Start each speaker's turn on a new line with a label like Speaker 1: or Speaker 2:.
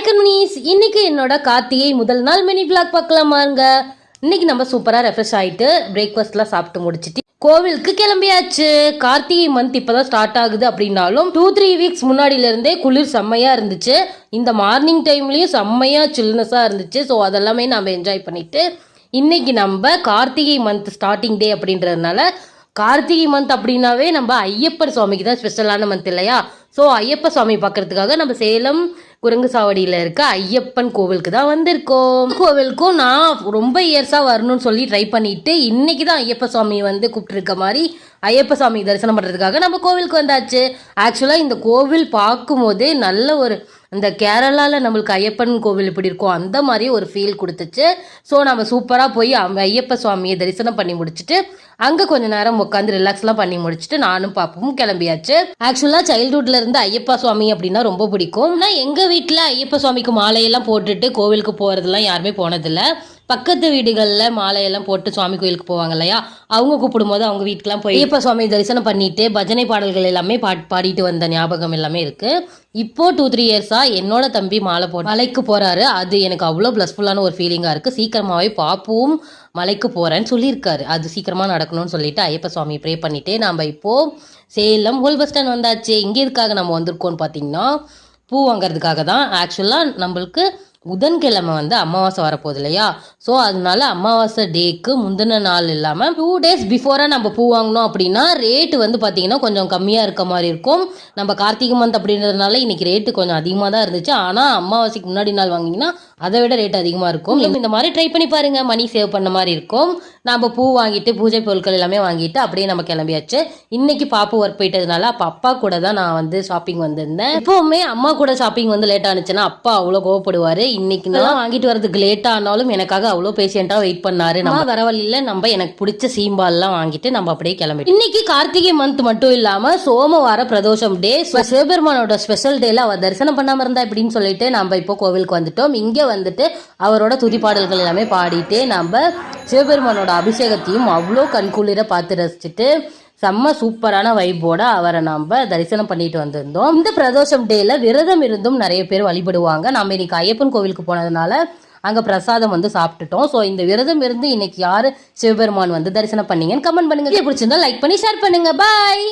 Speaker 1: Hi கண்மணிஸ், இன்னைக்கு என்னோட கார்த்திகை முதல் நாள் மினி விளாக் பார்க்கலாமாங்க. இன்னைக்கு நம்ம சூப்பரா ரெஃப்ரெஷ் ஆயிட்டு பிரேக்ஃபாஸ்ட்லாம் சாப்பிட்டு முடிச்சிட்டு கோவிலுக்கு கிளம்பியாச்சு. கார்த்திகை மந்த் இப்பதான் ஸ்டார்ட் ஆகுது அப்படின்னாலும் 2-3 வீக்ஸ் முன்னாடில இருந்தே குளிர் செம்மையா இருந்துச்சு. இந்த மார்னிங் டைம்லயும் செம்மையா சில்னஸா இருந்துச்சு. ஸோ அதெல்லாமே நம்ம என்ஜாய் பண்ணிட்டு இன்னைக்கு நம்ம கார்த்திகை மந்த் ஸ்டார்டிங் டே அப்படின்றதுனால, கார்த்திகை மந்த் அப்படின்னாவே நம்ம ஐயப்பர் சுவாமிக்கு தான் ஸ்பெஷலான மந்த் இல்லையா? ஸோ ஐயப்ப சுவாமி பார்க்கறதுக்காக நம்ம சேலம் குரங்கு சாவடியில் இருக்க ஐயப்பன் கோவிலுக்கு தான் வந்திருக்கோம். கோவிலுக்கும் நான் ரொம்ப இயர்ஸாக வரணும்னு சொல்லி ட்ரை பண்ணிட்டு இன்னைக்கு தான் ஐயப்ப சுவாமி வந்து கூப்பிட்டுருக்க மாதிரி ஐயப்ப சுவாமி தரிசனம் பண்ணுறதுக்காக நம்ம கோவிலுக்கு வந்தாச்சு. ஆக்சுவலாக இந்த கோவில் பார்க்கும்போதே நல்ல ஒரு இந்த கேரளாவில் நம்மளுக்கு ஐயப்பன் கோவில் இப்படி இருக்கும் அந்த மாதிரி ஒரு ஃபீல் கொடுத்துச்சு. ஸோ நம்ம சூப்பராக போய் ஐயப்ப சுவாமியை தரிசனம் பண்ணி முடிச்சுட்டு அங்கே கொஞ்ச நேரம் உட்காந்து ரிலாக்ஸ்லாம் பண்ணி முடிச்சுட்டு நானும் பாப்பவும் கிளம்பியாச்சு. ஆக்சுவலாக சைல்ட்ஹுட்ல இருந்து ஐயப்பா சுவாமி அப்படின்னா ரொம்ப பிடிக்கும். ஆனால் எங்கள் வீட்டில் ஐயப்ப சுவாமிக்கு மாலையெல்லாம் போட்டுட்டு கோவிலுக்கு போகிறதுலாம் யாருமே போனதில்லை. பக்கத்து வீடுகளில் மாலையெல்லாம் போட்டு சுவாமி கோயிலுக்கு போவாங்க இல்லையா, அவங்க கூப்பிடும் போது அவங்க வீட்டுக்கெல்லாம் போய் ஐயப்ப சுவாமி தரிசனம் பண்ணிட்டு பஜனை பாடல்கள் எல்லாமே பாடிட்டு வந்த ஞாபகம் எல்லாமே இருக்கு. இப்போ 2-3 இயர்ஸா என்னோட தம்பி மலைக்கு போறாரு. அது எனக்கு அவ்வளோ பிளஸ்ஃபுல்லான ஒரு ஃபீலிங்கா இருக்கு. சீக்கிரமாவே பாப்புவும் மலைக்கு போறேன்னு சொல்லியிருக்காரு. அது சீக்கிரமா நடக்கணும்னு சொல்லிட்டு ஐயப்ப சுவாமி ப்ரே பண்ணிட்டு நம்ம இப்போ சேலம் ஓல்ட் பஸ் ஸ்டாண்ட் வந்தாச்சு. எங்கே இருக்காக நம்ம வந்திருக்கோம்னு பார்த்தீங்கன்னா பூ வாங்கறதுக்காக தான். ஆக்சுவலாக நம்மளுக்கு புதன்கிழமை வந்து அமாவாசை வரப்போகுது இல்லையா? ஸோ அதனால அமாவாசை டேக்கு முந்தின நாள் இல்லாமல் 2 days பிஃபோராக நம்ம பூ வாங்கினோம் அப்படின்னா ரேட்டு வந்து பார்த்தீங்கன்னா கொஞ்சம் கம்மியாக இருக்க மாதிரி இருக்கும். நம்ம கார்த்திகை மந்த் அப்படின்றதுனால இன்னைக்கு ரேட்டு கொஞ்சம் அதிகமாக தான் இருந்துச்சு. ஆனால் அமாவாசைக்கு முன்னாடி நாள் வாங்கிங்கன்னா அதை விட ரேட் அதிகமாக இருக்கும். இந்த மாதிரி ட்ரை பண்ணி பாருங்க, மணி சேவ் பண்ண மாதிரி இருக்கும். நம்ம பூ வாங்கிட்டு பூஜை பொருட்கள் எல்லாமே வாங்கிட்டு அப்படியே நம்ம கிளம்பியாச்சு. இன்னைக்கு பாப்பு ஒர்க் போயிட்டதுனால அப்போ அப்பா கூட தான் நான் வந்து ஷாப்பிங் வந்திருந்தேன். எப்பவுமே அம்மா கூட ஷாப்பிங் வந்து லேட் ஆனிச்சுன்னா அப்பா அவ்வளோ கோவப்படுவாரு. இன்னைக்கு நான் வாங்கிட்டு வரதுக்கு லேட் ஆனாலும் எனக்காக அவ்வளோ பேஷண்டா வெயிட் பண்ணாரு. நம்ம வர வழியில நம்ம எனக்கு பிடிச்ச சீம்பால்லாம் வாங்கிட்டு நம்ம அப்படியே கிளம்பிட்டோம். இன்னைக்கு கார்த்திகை மந்த் மட்டும் இல்லாம சோமவார பிரதோஷம் டே, சிவபெருமானோட ஸ்பெஷல் டேல அவர் தரிசனம் பண்ணாம இருந்தா இப்படின்னு சொல்லிட்டு நம்ம இப்போ கோவிலுக்கு வந்துட்டோம். இங்க வந்துட்டு அவரோட துதிப்பாடல்கள் எல்லாமே பாடிட்டு நம்ம சிவபெருமானோட அபிஷேகத்தையும் அவ்வளோ கண்குளிர பார்த்து ரசிச்சுட்டு செம்ம சூப்பரான வைப்போட அவரை நம்ம தரிசனம் பண்ணிட்டு வந்திருந்தோம். இந்த பிரதோஷம் டேல விரதம் இருந்தும் நிறைய பேர் வழிபடுவாங்க. நம்ம இன்னைக்கு ஐயப்பன் கோவிலுக்கு போனதுனால அங்க பிரசாதம் வந்து சாப்பிட்டுட்டோம். ஸோ இந்த விரதம் இருந்து இன்னைக்கு யாரு சிவபெருமான் வந்து தரிசனம் பண்ணீங்கன்னு கமெண்ட் பண்ணுங்க. பிடிச்சிருந்தா லைக் பண்ணி ஷேர் பண்ணுங்க. பாய்.